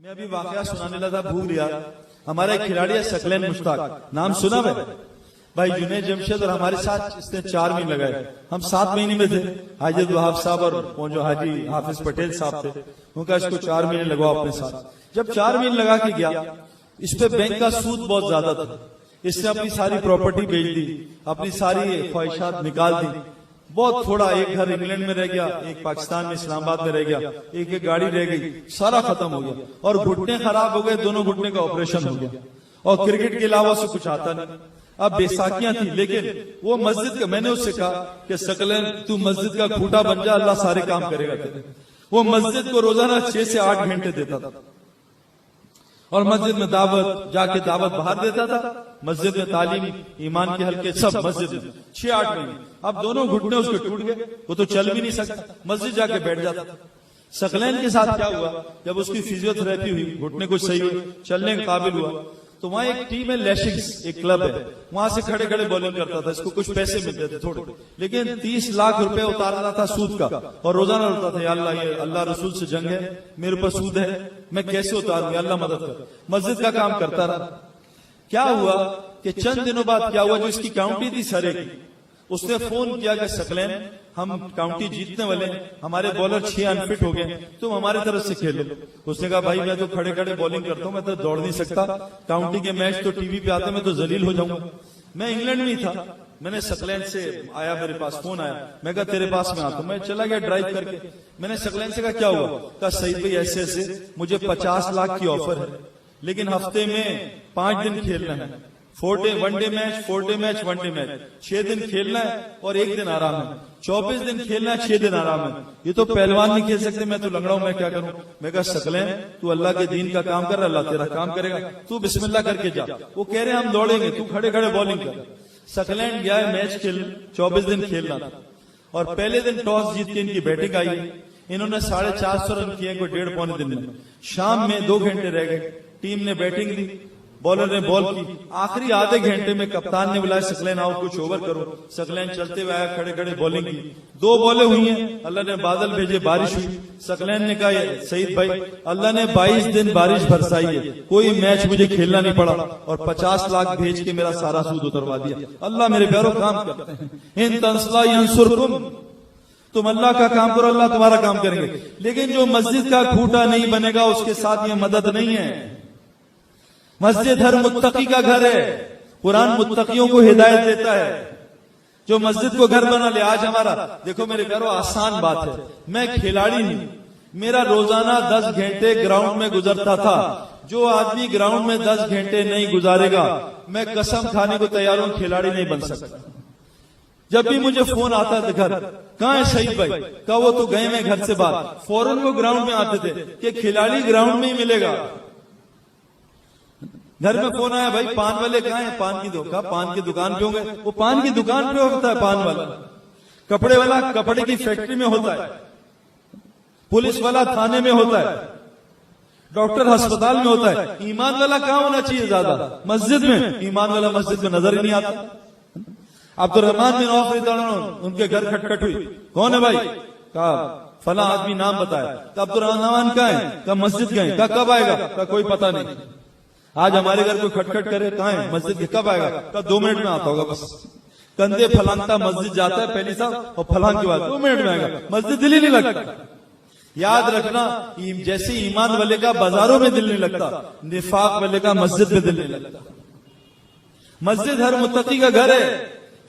मैं अभी वाकया सुनाने लगा भूल गया। हमारा एक खिलाड़ी है सकलैन मुश्ताक, नाम सुना भाई जुनैद जमशेद, और हमारे साथ इसने 4 महीने लगाए। हम 7 महीने में थे। हाजी वहाब साहब और वो जो हाजी हाफिज पटेल साहब थे, उनका इसको 4 महीने लगवाओ अपने साथ। जब 4 महीने लगा के गया, इस पे बैंक का सूद बहुत ज्यादा था। इसने अपनी सारी प्रॉपर्टी बेच दी, अपनी सारी ख्वाहिशात निकाल दी। बहुत थोड़ा, एक घर इंग्लैंड में रह गया, एक पाकिस्तान में इस्लामाबाद में रह गया, एक गाड़ी रह गई, सारा खत्म हो गया। और घुटने खराब हो गए, दोनों घुटने का ऑपरेशन हो गया। और क्रिकेट के अलावा से कुछ आता नहीं। अब बेसाखियां थी, लेकिन वो मस्जिद का, मैंने उससे कहा कि सकलैन तू मस्जिद का खूंटा बन जा, अल्लाह सारे काम करेगा तेरे। वो मस्जिद को रोजाना 6 से 8 घंटे देता था, और मस्जिद में दावत, जाके दावत बाहर देता था, मस्जिद में तालीम, ईमान के हल्के सब मस्जिद में 6-8 महीने। अब दोनों घुटने उसके टूट गए, वो तो चल भी नहीं सकता, मस्जिद जाके बैठ जाता। सकलैन के साथ क्या हुआ, जब उसकी फिजियोथेरेपी हुई, घुटने कुछ सही हुए, चलने के काबिल हुआ, तो वहां एक टीम है लैशिक्स, एक क्लब है, वहां से खड़े खड़े बॉलिंग करता था। इसको कुछ पैसे मिलते थे थोड़े, लेकिन 30 लाख रुपए उतारना था सूद का, और रोजाना उठता था, अल्लाह ये अल्लाह रसूल से जंग है, मेरे ऊपर सूद है, मैं कैसे उतारूं, अल्लाह मदद कर। मस्जिद का काम करता रहा। क्या हुआ कि चंद दिनों बाद क्या हुआ, जो इसकी काउंटी थी सरे की, उसने फोन किया कि सकलैन हम काउंटी जीतने वाले हैं, हमारे बॉलर 6 अनफिट हो गए, तुम हमारे तरफ से खेलो। उसने कहा भाई मैं तो खड़े खड़े बॉलिंग करता हूं, मैं तो दौड़ नहीं सकता, काउंटी के मैच तो टीवी पे आते, मैं तो जलील हो जाऊंगा। मैं इंग्लैंड में था, मैंने सकलैन से आया, मेरे पास फोन आया, मैं कहा तेरे पास में आता हूं। मैं चला गया ड्राइव करके। मैंने सकलैन से कहा क्या हुआ, कहा सईद भाई ऐसे ऐसे मुझे 50 लाख की ऑफर है, लेकिन हफ्ते में 5 दिन खेलना है, 4 day 1 day match, 4 day match, 1 day match, 6 दिन खेलना है और 1 दिन आराम है, 24 दिन खेलना है, 6 दिन आराम है। ये तो पहलवान नहीं खेल सकते, मैं तो लंगड़ा हूं, मैं क्या करूं। मैं कहा सकलैन तू अल्लाह के दीन का काम कर रहा, अल्लाह तेरा काम करेगा, तू बिस्मिल्लाह करके जा। वो कह रहे हैं हम दौड़ेंगे, तू खड़े खड़े बॉलिंग कर। सकलैन गया है मैच खेल, 24 दिन खेलना था, और पहले दिन टॉस जीत के इनकी बैटिंग आई। इन्होंने 450 रन किए, कोई 1.5-पौने दिन में। शाम में 2 घंटे रह गए, टीम ने बैटिंग दी, बॉलर ने बॉल की। आखिरी आधे घंटे में कप्तान ने बुलाया सकलैन आओ कुछ ओवर करो। सकलैन चलते हुए आया, खड़े खड़े बॉलिंग की, 2 बॉलें हुई हैं, अल्लाह ने बादल भेजे, बारिश हुई। सकलैन ने कहा सईद भाई अल्लाह ने 22 दिन बारिश बरसाई है, कोई मैच मुझे खेलना नहीं पड़ा, और 50 लाख भेज के मेरा सारा सूद उतरवा दिया। अल्लाह मेरे प्यारों काम करते हैं, इन तंसला यंसुरकुम, तुम अल्लाह का काम करो, अल्लाह तुम्हारा काम करेंगे। लेकिन जो मस्जिद का खूंटा नहीं बनेगा, उसके साथ ये मदद नहीं है। मस्जिद हर मुत्तकी का घर है, कुरान मुत्तकियों को हिदायत देता है, जो मस्जिद को घर बना ले। आज हमारा देखो मेरे प्यारों, आसान बात है, मैं खिलाड़ी नहीं, मेरा रोजाना 10 घंटे ग्राउंड में गुजरता था। जो आदमी ग्राउंड में 10 घंटे नहीं गुजारेगा, मैं कसम खाने को तैयार हूं, खिलाड़ी नहीं बन सकता। जब भी मुझे फोन आता था घर, कहाँ है सईद भाई, कहा वो तो गए मैं घर से बाहर, फौरन वो ग्राउंड में आते थे कि खिलाड़ी ग्राउंड में ही मिलेगा। घर में फोन आया, भाई पान वाले कहाँ हैं, पान की दुकान, पान की दुकान पे होंगे। वो पान की दुकान पे होता है पान वाला, कपड़े वाला कपड़े की फैक्ट्री में होता है, पुलिस वाला थाने में होता है, डॉक्टर अस्पताल में होता है। ईमान वाला कहाँ होना चाहिए ज्यादा, मस्जिद में। ईमान वाला मस्जिद में नजर ही नहीं आता। अब्दुर्रहमान बिन औफ रज़ियल्लाहु, उनके घर खटखट हुई, कौन है भाई, कहा फला आदमी, नाम बताया। अब्दुर्रहमान कहाँ है, कहा मस्जिद गए, कहा कब आएगा, कहा कोई पता नहीं। आज हमारे घर कोई खटखट करे, कहाँ है मस्जिद, कब आएगा, कहा 2 मिनट में आता होगा बस। कंधे फलांगता मस्जिद जाता है पहली साहब, और फलांग के बाद 2 मिनट में आएगा, मस्जिद दिल ही नहीं लगता। याद रखना, जैसे ईमान वाले का बाजारों में दिल नहीं लगता, निफाक वाले का मस्जिद में दिल नहीं लगता। मस्जिद हर मुत्तकी का घर है,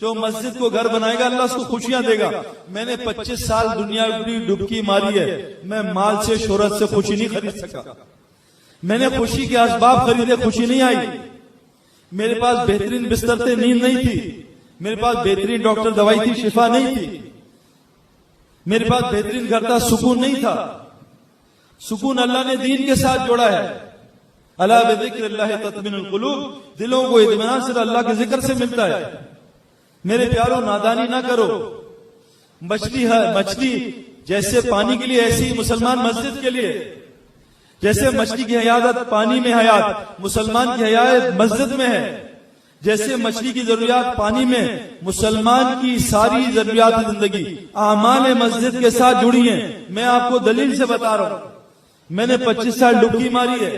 जो मस्जिद को घर बनाएगा अल्लाह उसको खुशियां देगा। मैंने 25 साल दुनिया की डुबकी मारी है, मैं माल से शोहरत से खुशी नहीं खरीद सका। मैंने खुशी के असबाब खरीदे, खुशी नहीं आई। मेरे पास बेहतरीन बिस्तर थे, नींद नहीं थी। मेरे पास बेहतरीन डॉक्टर दवाई थी, शिफा नहीं थी। मेरे पास बेहतरीन घर था, सुकून नहीं था। सुकून अल्लाह ने दीन के साथ जोड़ा है। अला बिज़िक्रिल्लाहि तत्मिनुल कुलूब, दिलों को इत्मीनान सिर्फ अल्लाह के जिक्र से मिलता है। मेरे प्यारों, नादानी ना करो। मछली जैसे पानी के लिए, ऐसी ही मुसलमान मस्जिद के लिए। जैसे मछली की हयात पानी में हयात, मुसलमान की हयात मस्जिद में है। जैसे मछली की जरूरियात पानी में, मुसलमान की सारी जरूरियात जिंदगी आमाल मस्जिद के साथ जुड़ी हैं। मैं आपको दलील से बता रहा हूं, मैंने 25 साल डुबकी मारी है।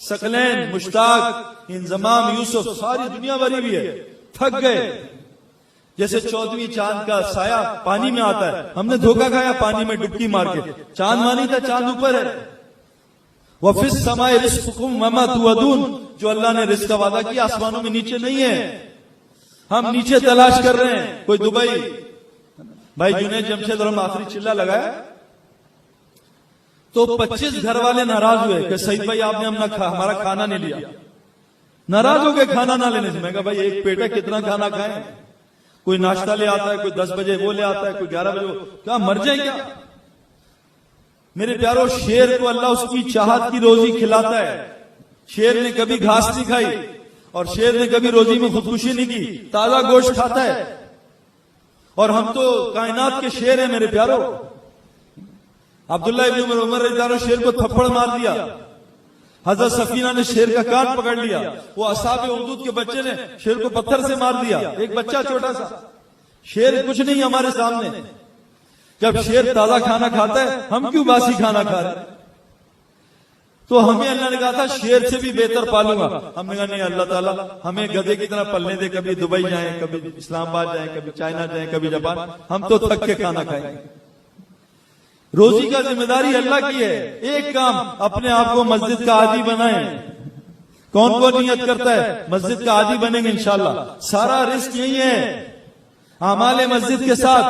सकलैन, मुश्ताक, इंजमाम, यूसुफ, सारी दुनिया भरी भी है, थक गए। जैसे 14वीं चांद का साया पानी में आता है, हमने धोखा खाया पानी में डुबकी मार के। चांद मानी था, चांद ऊपर है। वफिस समाए रिज़्कुकुम वमा तुअदून, जो अल्लाह ने रिज़्क का वादा किया आसमानों में नीचे नहीं है, हम नीचे तलाश कर रहे हैं। कोई दुबई, भाई जुनैद जमशेद और हम आखिरी चिल्ला लगाया तो 25 घर वाले नाराज हुए कि सईद भाई आपने हमारा खाना नहीं लिया। नाराज हो गए खाना ना लेने से। मैं कहा भाई एक पेट है, कितना खाना खाएं? कोई नाश्ता ले आता है, कोई 10 बजे वो ले आता है, कोई 11 बजे, क्या मर जाए क्या? मेरे प्यारो, शेर को अल्लाह उसकी चाहत की रोजी खिलाता है। शेर ने कभी घास नहीं खाई और शेर ने कभी रोजी में खुदकुशी नहीं की, ताजा गोश्त खाता है। और हम तो कायनात के शेर हैं मेरे प्यारो। अब्दुल्लाह इब्न उमर रज़ियल्लाहु अन्हु शेर को थप्पड़ मार दिया, हजरत सफीना ने शेर का कान पकड़ लिया, वो असहाब उखदूद के बच्चे ने शेर को पत्थर से मार दिया, एक बच्चा छोटा सा। शेर कुछ नहीं हमारे सामने। जब शेर ताजा खाना खाता है, हम क्यों बासी खाना खा रहे हैं? तो हमें अल्लाह ने कहा था शेर से भी बेहतर पालूंगा। हमने कहा नहीं, अल्लाह ताला हमें गधे की तरह पलने दे, कभी दुबई जाएं, कभी इस्लामाबाद जाएं, कभी चाइना जाएं, कभी जापान, हम तो थक के खाना खाएंगे। रोजी का जिम्मेदारी अल्लाह की है। एक काम, अपने आप को मस्जिद का आदी बनाएं। कौन कौन नियत करता है मस्जिद का आदी बनेंगे इंशाल्लाह? सारा रिस्क यही है, आमाले मस्जिद के साथ,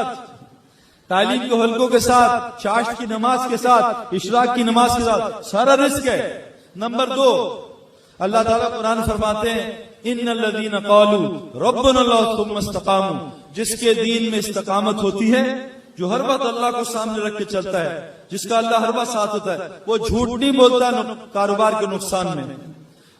तालीम के हल्कों के साथ, चाश्त की नमाज के साथ, इशराक की नमाज के साथ, सारा रिस्क है। नंबर 2, अल्लाह ताला कुरान फरमाते हैं इन्नल्लज़ीना क़ालू रब्बुनल्लाह सुम्मा इस्तक़ामू, जिसके दीन में इस्तकामत होती है, जो हर वक्त अल्लाह को सामने रख के चलता है, जिसका अल्लाह हर वक्त साथ होता है, वो झूठ नहीं बोलता कारोबार के नुकसान में,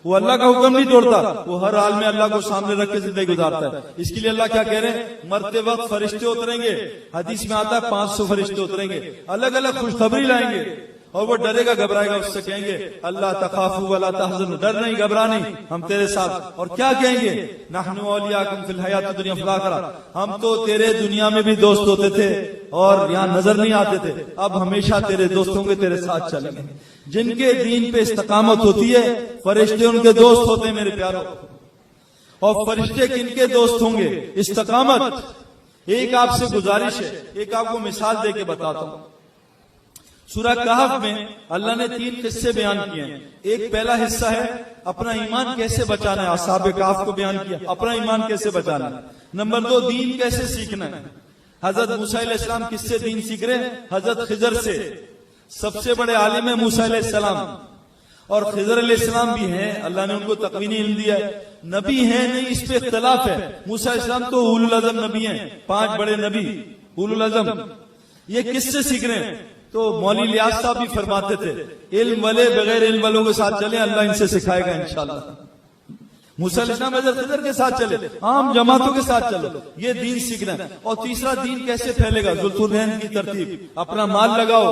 वो अल्लाह का हुक्म नहीं तोड़ता, वो हर हाल में अल्लाह को सामने रख के जिंदगी गुजारता है। इसके लिए अल्लाह क्या कह रहे हैं? मरते वक्त फरिश्ते उतरेंगे, हदीस में आता है 500 फरिश्ते उतरेंगे, अलग अलग खुशखबरी लाएंगे, और वो डरेगा घबराएगा, उससे कहेंगे अल्लाह तखाफू वला तहज़नु, डर नहीं घबरा नहीं, हम तेरे साथ। और क्या कहेंगे? नहनु औलियाकुम फिल हयातिद दुनिया वल आखिरह, हम तो तेरे दुनिया में भी दोस्त होते थे और यहाँ नजर नहीं आते थे, अब हमेशा तेरे दोस्त होंगे, तेरे साथ चलेंगे। जिनके दीन पे इस्तकामत होती है, फरिश्ते उनके दोस्त होते हैं मेरे प्यारो। और फरिश्ते किनके दोस्त होंगे? इस्तकामत। एक आपसे गुजारिश है, एक आपको मिसाल दे के बताता हूं। सूरह कहफ में अल्लाह ने 3 किस्से बयान किए हैं। एक पहला हिस्सा है अपना ईमान कैसे बचाना है, असहाब कहफ को बयान किया, अपना ईमान कैसे बचाना है। नंबर 2, दीन कैसे सीखना है। हजरत मूसा अलैहिस्सलाम किससे दीन सीख रहे हैं? हजरत खिजर से। सबसे बड़े आलिम है मूसा अलैहिस्सलाम, और खिजर अलैहिस्सलाम भी हैं, अल्लाह ने उनको तकवीनी इल्म दिया है। नबी है नहीं, इस पे इख्तलाफ है। मूसा अलैहिस्सलाम तो उलुल अज़म नबी हैं, 5 बड़े नबी उलुल अज़म। ये किससे सीख रहे हैं? तो मौली लियाज साहब भी फरमाते थे इल्म वाले बगैर इल्म वालों के साथ चले, अल्लाह इनसे सिखाएगा इंशाल्लाह। मूसा अलैहिस्सलाम हज़रत खिजर के साथ चले, आम जमातों के साथ चलो, ये दीन सीखना है। और तीसरा, दीन कैसे फैलेगा? ज़ुल्कुरनैन की तरतीब, अपना माल लगाओ।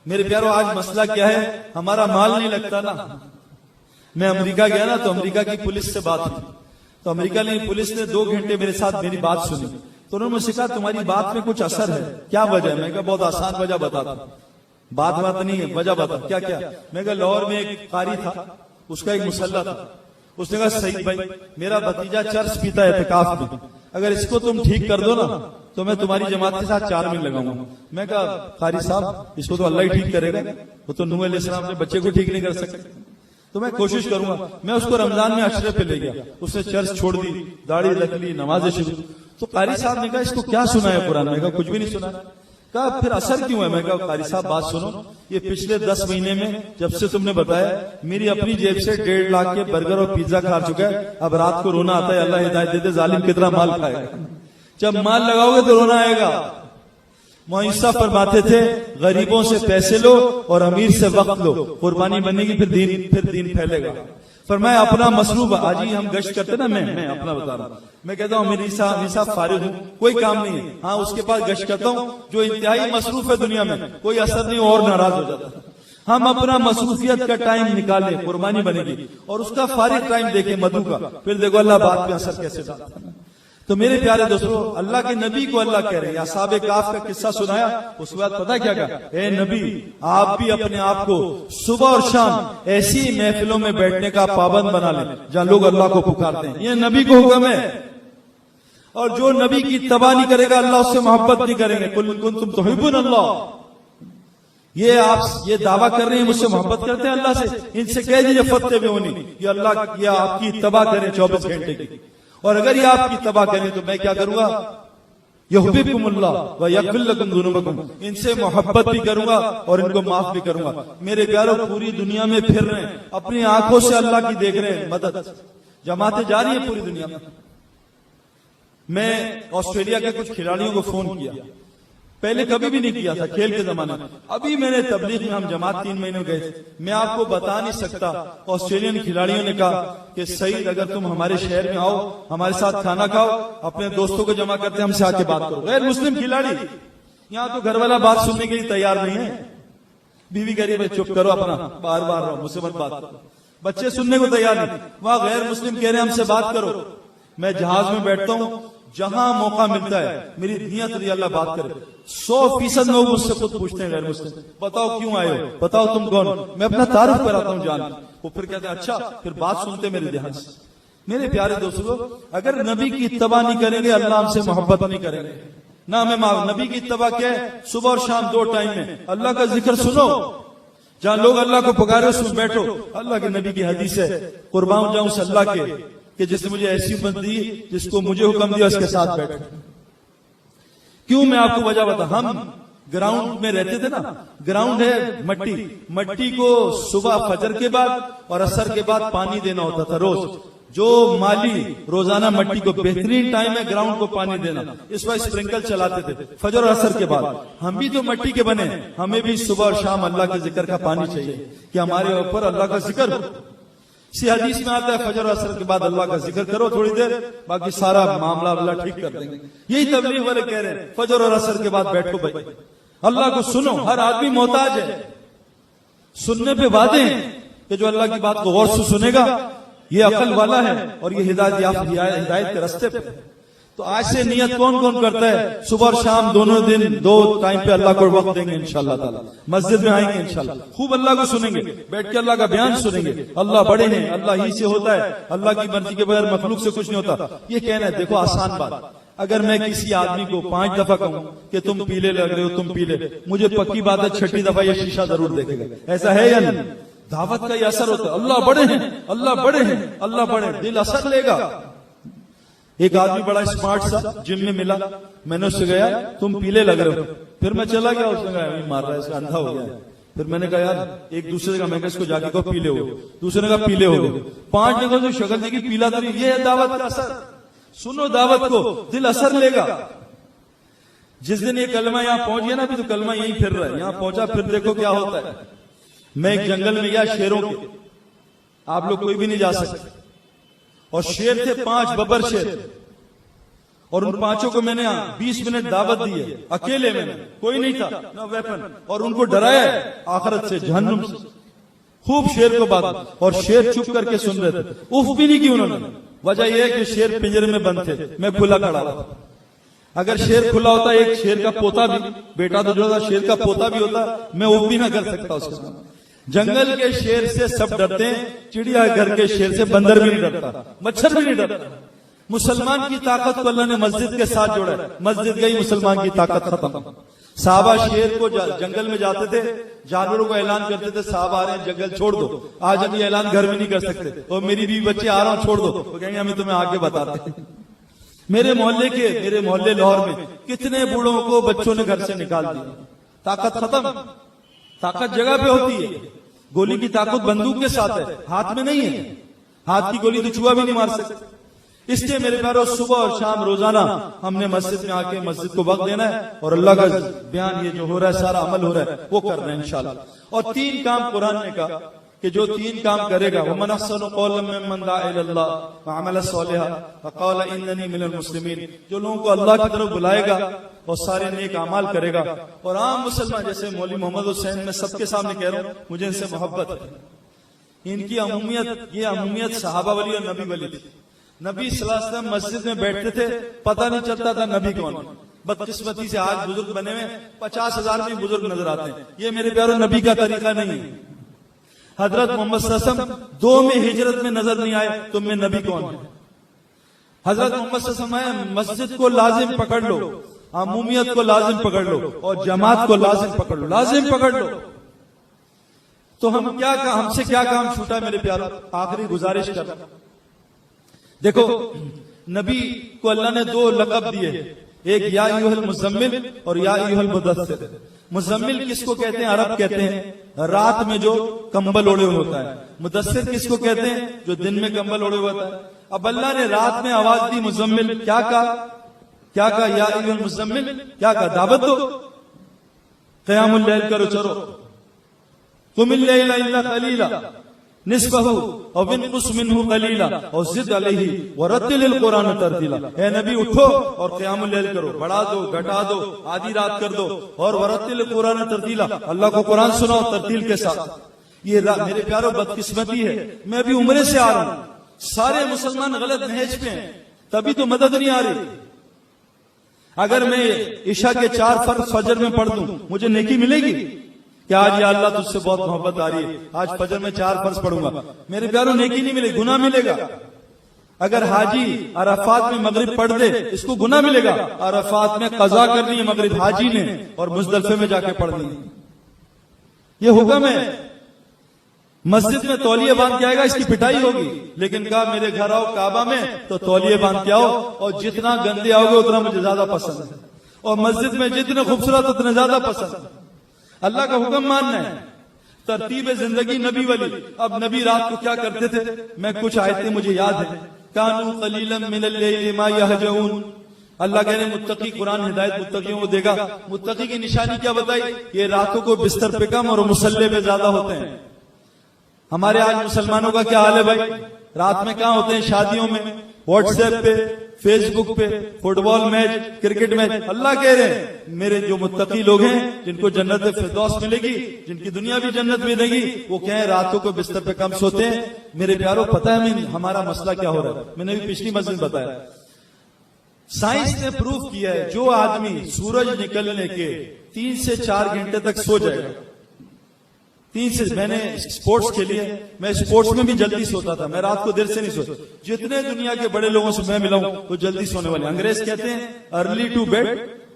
मेरे प्यारो, आज मसला क्या है? हमारा माल नहीं लगता ना। मैं अमेरिका गया ना, तो अमेरिका की पुलिस से बात हुई, तो अमेरिका की पुलिस ने 2 घंटे मेरे साथ मेरी बात सुनी। तो उन्होंने मुझसे कहा तुम्हारी बात में कुछ असर है, क्या वजह है? मैं कहा बहुत आसान वजह बताता, बात नहीं है, वजह बता। क्या क्या? मैं कहा लाहौर में एक कारी था, उसका एक मुसल्ला था, उसने कहा सईद भाई मेरा भतीजा चर्च पीता है एतिकाफ में, अगर इसको तुम ठीक कर दो ना तो मैं तुम्हारी जमात के साथ 4 मील लगाऊंगा। मैं कहा कारी साहब इसको तो अल्लाह ही ठीक करेगा, वो तो नूह अलैहिस्सलाम अपने बच्चे को ठीक नहीं कर सकते, तो मैं कोशिश करूंगा। मैं उसको रमजान में अशरे पे ले गया, उसने चर्च छोड़ दी, दाढ़ी रख ली, नमाजें शुरू। तो कारी साहब ने कहा इसको क्या सुना है कुरान? मैं कहा कुछ भी नहीं सुना। कहा फिर असर क्यों है? मैं कहा कारी साहब बात सुनो, ये पिछले 10 महीने में जब से तुमने बताया, मेरी अपनी जेब से 1.5 लाख के बर्गर और पिज्जा खा चुका है। अब रात को रोना आता है, अल्लाह हिदायत दे दे, जालिम कितना माल खाएगा। जब माल लगाओगे तो रोना आएगा। मुईसा फरमाते थे गरीबों से पैसे लो और अमीर से वक्त लो, कुर्बानी बनेगी, फिर दीन फैलेगा। फरमाया अपना मसरूफ, आज ही हम गश्त करते ना, मैं अपना बता रहा हूँ, मैं कहता हूँ मेरी साहब फारिग हूँ, कोई काम नहीं है, हाँ उसके पास गश्त करता हूँ जो इंतहाई मसरूफ है दुनिया में, कोई असर नहीं और नाराज हो जाता है। हम अपना मसरूफियत का टाइम निकालें, कुर्बानी बनेगी, और उसका फारिग टाइम देखें मधु का, फिर देखो अल्लाह बात पे असर कैसे डालता है। तो मेरे प्यारे दोस्तों, अल्लाह के नबी को अल्लाह कह रहे हैं, असहाबे काफ का किस्सा सुनाया, उसके बाद पता क्या कहा, ए नबी आप भी अपने आप को सुबह और शाम ऐसी महफिलों में बैठने का पाबंद बना लें जहां लोग अल्लाह को पुकारते हैं। ये नबी को हुक्म है। और जो नबी की इत्तबा नहीं करेगा, अल्लाह उससे मोहब्बत नहीं करेंगे। कुल कुंतुम तुहिब्बुन अल्लाह, ये आप ये दावा कर रहे हैं मुझसे मोहब्बत करते हैं अल्लाह से, इनसे कह दीजिए फत्ते में होनी, ये अल्लाह ये आपकी इत्तबा करें 24 घंटे की। और अगर ये आपकी तबाह करें तो मैं क्या करूंगा, युहिब्बुकुमुल्लाह व यग़फिर लकुम ज़ुनूबकुम, इनसे मोहब्बत भी करूंगा और इनको माफ भी करूंगा। मेरे प्यारों, पूरी दुनिया में फिर रहे हैं, अपनी आंखों से अल्लाह की देख रहे हैं मदद, जमातें जारी है पूरी दुनिया में। मैं ऑस्ट्रेलिया के कुछ खिलाड़ियों को फोन किया, पहले कभी भी नहीं किया था खेल के जमाने में। अभी मैंने तबलीग में, हम जमात 3 महीने गए थे, मैं आपको बता नहीं सकता। ऑस्ट्रेलियन खिलाड़ियों ने कहा कि सईद अगर तुम हमारे शहर में आओ, हमारे साथ खाना खाओ, अपने दोस्तों को जमा करते हमसे आके बात करो। गैर मुस्लिम खिलाड़ी, यहाँ तो घर वाला बात सुनने के लिए तैयार नहीं है। बीवी कह रही है चुप करो अपना, बार बार रहो, मुझसे मत बात करो। बच्चे सुनने को तैयार नहीं, वहां गैर मुस्लिम कह रहे हैं हमसे बात करो। मैं जहाज में बैठता हूं, जहां मौका मिलता है मेरी नियत रही अल्लाह बात करे। 100% लोग मुझसे खुद पूछते हैं गैर मुस्लिम, बताओ क्यों आए हो, बताओ तुम कौन। मैं अपना तारुफ कराता हूं जान, वो फिर कहते हैं अच्छा, फिर बात सुनते मेरे ध्यान से। मेरे प्यारे दोस्तों, अगर नबी की इत्तबा नहीं करेंगे, अल्लाह हमसे मोहब्बत नहीं करेंगे ना हमें। नबी की इत्तबा क्या है, सुबह और शाम 2 टाइम में अल्लाह का जिक्र सुनो, जहां लोग अल्लाह को पुकारे उसमें बैठो। अल्लाह के नबी की हदीस है, कुर्बान जाऊं उस अल्लाह के कि जिसने मुझे ऐसी उम्मत दी, जिसको मुझे हुक्म दिया उसके साथ बैठो। क्यों, मैं आपको वजह बता। हम ग्राउंड में रहते थे ना, ग्राउंड है मट्टी, मट्टी को सुबह फजर के बाद और असर के बाद पानी देना होता था रोज। जो माली रोजाना मट्टी को, बेहतरीन टाइम है ग्राउंड को पानी देना, इस वक्त स्प्रिंकल चलाते थे फजर और असर के बाद। हम भी तो मट्टी के बने, हमें भी सुबह और शाम अल्लाह के जिक्र का पानी चाहिए कि हमारे ऊपर अल्लाह का जिक्र हो। इसी हदीस में आता है फजर और असर के बाद अल्लाह का जिक्र करो थोड़ी देर, बाकी सारा मामला अल्लाह ठीक कर देंगे। यही तबलीग वाले कह रहे हैं, फजर और असर के बाद बैठो भाई, अल्लाह को सुनो। हर आदमी मोहताज है, सुनने पे वादे हैं कि जो अल्लाह की बात को गौर से सुनेगा ये अकल वाला है और ये हिदायत के रास्ते पे। तो आज से नियत कौन कौन करता है, सुबह और शाम दोनों दिन 2 टाइम पे अल्लाह को वक्त देंगे इंशाअल्लाह ताला। मस्जिद में आएंगे इंशाअल्लाह, खूब अल्लाह को सुनेंगे, बैठ के अल्लाह का बयान सुनेंगे। अल्लाह बड़े हैं, अल्लाह ही से होता है, अल्लाह की मर्जी के बगैर मखलूक से कुछ नहीं होता। ये कहना है, देखो आसान बात, अगर मैं किसी आदमी को 5 दफा कहूं कि तुम पीले लग रहे हो, तुम पीले, मुझे पक्की बात है 6ठी दफा ये शीशा जरूर देखेगा। ऐसा है या नहीं? दावत का ये असर होता है। अल्लाह बड़े हैं, अल्लाह बड़े हैं, अल्लाह बड़े, दिल असर लेगा। एक आदमी बड़ा स्मार्ट सा जिम में मिला, मैंने उससे गया तुम पीले लग रहे हो, फिर मैं चला गया, उसने कहा मार रहा है, इसका अंधा हो गया है। फिर मैंने कहा यार एक दूसरे का, मैं इसको जाके को पीले हो, दूसरे का पीले हो गए, 5 जगह जो शक्ल देखी पीला तो ये है दावत का असर। सुनो दावत को, दिल असर लेगा। जिस दिन ये कलमा यहाँ पहुंच गया ना, अभी तो कलमा यही फिर रहा है, यहाँ पहुंचा फिर देखो क्या होता है। मैं एक जंगल में गया शेरों के, आप लोग कोई भी नहीं जा सकते, और शेर थे 5 बब्बर शेर, और उन 5 को मैंने 20 मिनट दावत दी है, अकेले में, कोई नहीं था, नो वेपन, और उनको डराया आखिरत से, जहन्नुम से, खूब शेर को बात। और शेर चुप करके सुन रहे थे, उफ भी नहीं की उन्होंने। वजह यह है कि शेर पिंजरे में बंद थे, मैं खुला खड़ा था। अगर शेर खुला होता, एक शेर का पोता भी, बेटा तो जो था शेर का पोता भी होता, मैं उफ भी ना कर सकता उसके सामने। जंगल के शेर से सब डरते हैं, चिड़िया घर के शेर से बंदर भी नहीं डरता, मच्छर भी नहीं डरता। मुसलमान की ताकत को अल्लाह ने मस्जिद के साथ जोड़ा है, मस्जिद गई मुसलमान की ताकत खत्म। साहबा शेर को जंगल में जाते थे, जानवरों को ऐलान करते थे साहब आ रहे हैं जंगल छोड़ दो। आज हम ये ऐलान घर में नहीं कर सकते, और मेरी बीवी बच्चे आ रहा हूं छोड़ दो, तो कहेंगे हमें तुम्हें आगे बताते हैं। मेरे मोहल्ले लाहौर में कितने बूढ़ों को बच्चों ने घर से निकाल दिया, ताकत खत्म। ताकत जगह पे होती है, गोली की ताकत बंदूक के साथ है, हाथ में नहीं है। हाथ की गोली तो चूहा भी नहीं मार सकते। इसलिए मेरे प्यारों, सुबह और शाम रोजाना हमने मस्जिद में आके मस्जिद को वक्त देना है, और अल्लाह का बयान ये जो हो रहा है, सारा अमल हो रहा है, वो कर रहे हैं इंशाल्लाह। और 3 काम कुरान ने कहा कि जो 3 काम करेगा, वमन अहसनु क़ौलन मिम्मन दअा इलल्लाह व अमला सालिहन व क़ाला इन्ननी मिनल मुस्लिमीन, जो लोगों को अल्लाह की तरफ बुलाएगा और सारे नेक अमाल करेगा। और आम मुसलमान जैसे मौलवी मोहम्मद हुसैन, मैं सबके सामने कह रहा हूँ, मुझे इनसे मोहब्बत है। इनकी अमूमियत, ये अमूमियत सहाबा वाली और नबी वाली थी। नबी सल्लल्लाहु अलैहि वसल्लम मस्जिद में बैठते थे, पता नहीं चलता था नबी कौन। बदकिस्मती से आज बुजुर्ग बने हुए 50,000 में बुजुर्ग नजर आते हैं। ये मेरे प्यारों नबी का तरीका नहीं है। हजरत मोहम्मद सल्लल्लाहु अलैहि वसल्लम 2 में हिजरत में नजर नहीं आए, तुम में नबी कौन है? हजरत मोहम्मद सल्लल्लाहु अलैहि वसल्लम मस्जिद को लाजिम पकड़ लो, अमूमियत को लाजिम पकड़ लो और जमात को लाजिम पकड़ लो, लाजिम पकड़ लो। तो हमसे क्या काम छूटा मेरे प्यारों? आखिरी गुजारिश कर, देखो नबी को अल्लाह ने 2 लक़ब दिए, एक या अय्युहल मुज़म्मिल और या अय्युहल मुदस्सिर। मुज़म्मिल किसको कहते हैं? अरब कहते हैं रात में जो कंबल ओढ़े हुए होता है। मुदस्सिर किसको कहते हैं? जो दिन में कंबल ओढ़े हुए होता है। अब अल्लाह ने रात में आवाज दी मुज़म्मिल, क्या कहा? या अय्युहल मुज़म्मिल, क्या कहा? दावत दो, क़यामुल लैल करो, चलो, कुमिल लैला इल्ला क़लीला निस्फहु औ बिनकुस मिन्हु क़लीला और ज़िद अलैहि वरत्तिलिल कुरान तरतीला। ए नबी उठो और क़यामुल लैल करो, बढ़ा दो, घटा दो, आधी रात कर दो और वरत्तिलिल कुरान तरतीला, अल्लाह को कुरान सुनाओ तरतील के साथ। ये मेरे प्यारों बदकिस्मती है, मैं अभी उम्रे से आ रहा हूं, सारे मुसलमान गलत नहज पे हैं, तभी तो मदद नहीं आ रही। अगर मैं ईशा के 4 फर्ज फजर में पढ़ दूं, मुझे नेकी मिलेगी क्या? आज या अल्लाह तुझसे बहुत मोहब्बत आ रही है, आज फजर में 4 फर्ज पढ़ूंगा, मेरे प्यारों नेकी नहीं मिलेगी, गुनाह मिलेगा। अगर हाजी अराफात में मगरिब पढ़ दे, इसको गुनाह मिलेगा। अराफात में कजा करनी है मगरिब हाजी ने और मुजदलिफे में जाके पढ़नी है, ये हुक्म है। मस्जिद में तौलिया बांध के आएगा, इसकी पिटाई होगी, लेकिन कहा मेरे घर आओ काबा में तो तौलिया बांध के आओ और जितना गंदे आओगे उतना मुझे ज्यादा पसंद है, और मस्जिद में जितने खूबसूरत उतने ज्यादा पसंद है। अल्लाह का हुक्म मानना है, तरतीब जिंदगी नबी वाली। अब नबी रात को क्या करते थे? मैं कुछ आयतें मुझे याद है। कानू कलीलन मिनल लैली मा यहजऊन, अल्लाह कह रहे मुत्तकी, कुरान हिदायत मुत्तकियों को देगा। मुत्तकी की निशानी क्या बताई? ये रातों को बिस्तर पे कम और मुसल्ले पे ज्यादा होते हैं। हमारे आज मुसलमानों का क्या हाल है भाई? रात में कहां होते हैं? शादियों में, व्हाट्सएप पे, फेसबुक पे, फुटबॉल मैच, क्रिकेट मैच। अल्लाह कह रहे हैं मेरे जो मुत्तकी लोग हैं, जिनको जन्नत फिरदौस मिलेगी, जिनकी दुनिया भी जन्नत मिलेगी, वो क्या है? रातों को बिस्तर पे कम सोते हैं। मेरे प्यारों, पता है हमारा मसला क्या हो रहा है? मैंने भी पिछली मस्जिद बताया, साइंस ने प्रूफ किया है जो आदमी सूरज निकलने के 3 से 4 घंटे तक सो जाएगा, 3 से, मैंने स्पोर्ट्स खेली है, मैं स्पोर्ट्स में भी जल्दी सोता था, मैं रात को देर से नहीं सोता। जितने दुनिया के बड़े लोगों से मैं मिला हूं वो जल्दी सोने वाले। अंग्रेज कहते हैं अर्ली टू बेड,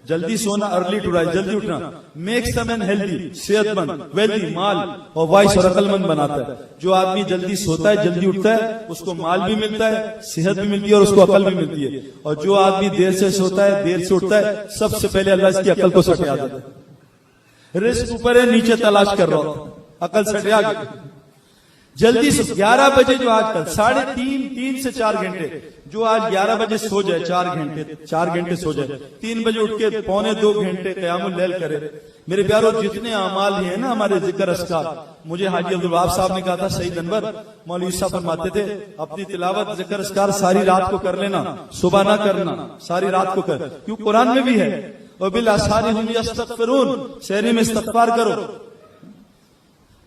जल्दी सोना, अर्ली टू राइज, जल्दी उठना, मेक्स अ मैन हेल्दी, सेहतमंद, वेल्दी, माल और वाइस और अकलमंद बनाता है। जो आदमी जल्दी सोता है, जल्दी उठता है, उसको माल भी मिलता है, सेहत भी मिलती है और उसको अकल भी मिलती है। और जो आदमी देर से सोता है, देर से उठता है, सबसे पहले अल्लाह इसकी अकल को सटिया देता है। रिस्क ऊपर है, नीचे तलाश कर रहा हूं, अकल सटिया गई। जल्दी से 11 बजे, जो आजकल 3.5 से 4 घंटे, जो आज 11 बजे सो जाए, 4 घंटे सो जाए, 3 बजे उठ के 1.25-2 घंटे क़यामुल लैल करे। मेरे प्यारों, जितने अमाल हैं ना हमारे जिक्र अस्कार, मुझे हाजी अब्दुल वहाब साहब ने कहा था, सईद अनवर मौलवी साहब फरमाते थे, अपनी तिलावत जिक्र अस्कार सारी रात को कर लेना, सुबह ना करना, सारी रात को कर, क्यों? कुरान में भी है, और बिल असहारी हुम यस्तगफिरून, सहरी में इस्तिग़फार करो,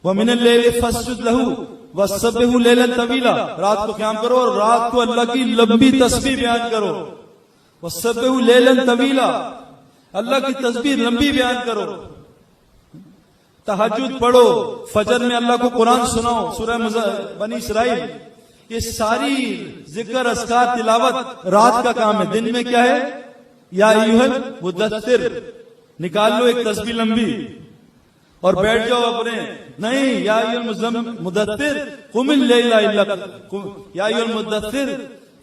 वमिनल लैली फस्जुद लहू वसब्बिहू लैलन तवीला, रात को क़याम करो और रात को अल्लाह की लंबी तस्बीह बयान करो। वसब्बिहू लैलन तवीला, अल्लाह की तस्बीह लंबी बयान करो। तहज्जुद पढ़ो, फजर में अल्लाह को कुरान सुनाओ, सूरह बनी इसराइल। ये सारी जिक्र अस्कार तिलावत रात का काम है। दिन में क्या है? या अय्युहल मुदस्सिर, निकाल लो एक तस्बीह लंबी और बैठ जाओ अपने। नहीं, या अय्युहल मुदस्सिर कुमिल लैला इल्ला, या अय्युहल मुदस्सिर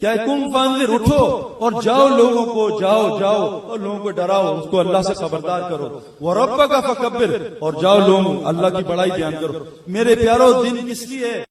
क्या? कुम फांजिर, उठो और जाओ, लोगों को जाओ और लोगों को डराओ, उसको अल्लाह से खबरदार करो। व रब्बका फकब्बिर, और जाओ लोगों अल्लाह की बड़ाई बयान करो। मेरे प्यारो, दिन किस लिए है?